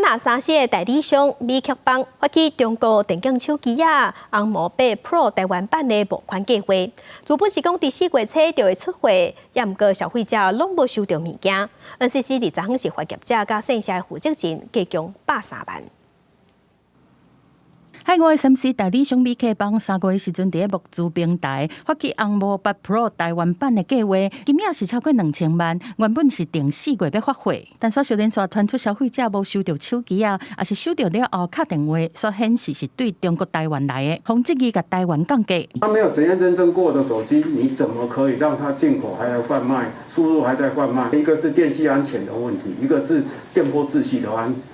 那三星的代理商美劇邦發起中國電競手機紅魔8 Pro 台灣版的募款計劃，原本是講第4月初就會出貨，也毋過消費者攏無收到物件。NCC 昨昏是發業者甲線下的負責人加強130萬。海外 SMC 代理商美劇邦3月時陣佇個募資平台發起紅魔8 Pro 台灣版的計劃，金額是超過2000萬，原本是定4月要發貨，但所小連續傳出消費者無收到手機也是收到了後敲電話，所顯示是對中國台灣來的，紅質機甲台灣降價。他沒有實驗認證過的手機，你怎麼可以讓它進口還來販賣，輸入還在販賣？一個是電氣安全的問題，一個是電波秩序的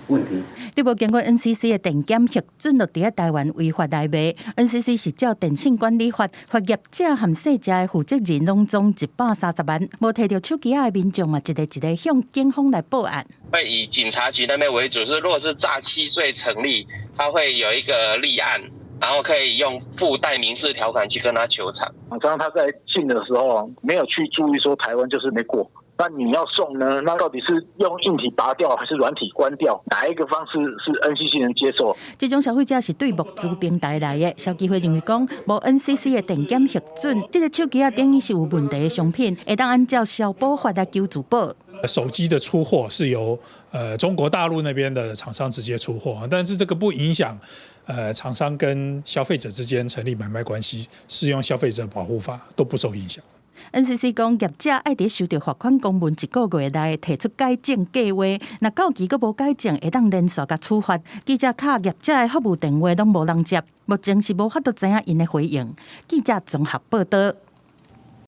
問題。對無經過 NCC 的電檢核准，落喺台灣違法來賣。NCC 是照電信管理法，發業者和細隻的負責人攏總130萬，無摕到手機的民眾一個向警方來報案。會以警察局那邊為主，如果是詐欺罪成立，他會有一個立案，然後可以用附帶民事條款去跟他求償。剛剛他在進的時候沒有去注意說台灣就是沒過。那你要送呢？那到底是用硬體拔掉，還是軟體關掉？哪一個方式是 NCC 能接受？這種消費者是對募資平台來的，消基會認為講無 NCC 的電檢核准，這個手機等於是有問題的商品，會當按照消保法來求助保。手機的出貨是由中國大陸那邊的廠商直接出貨，但是這個不影響廠商跟消費者之間成立買賣關係，適用消費者保護法都不受影響。NCC 講業者愛喺收到罰款公文1個月內提出改正計劃，若到期閣無改正，會當連續甲處罰。記者敲業者的服務電話攏無人接，目前是無法度知影因的回應。記者綜合報道。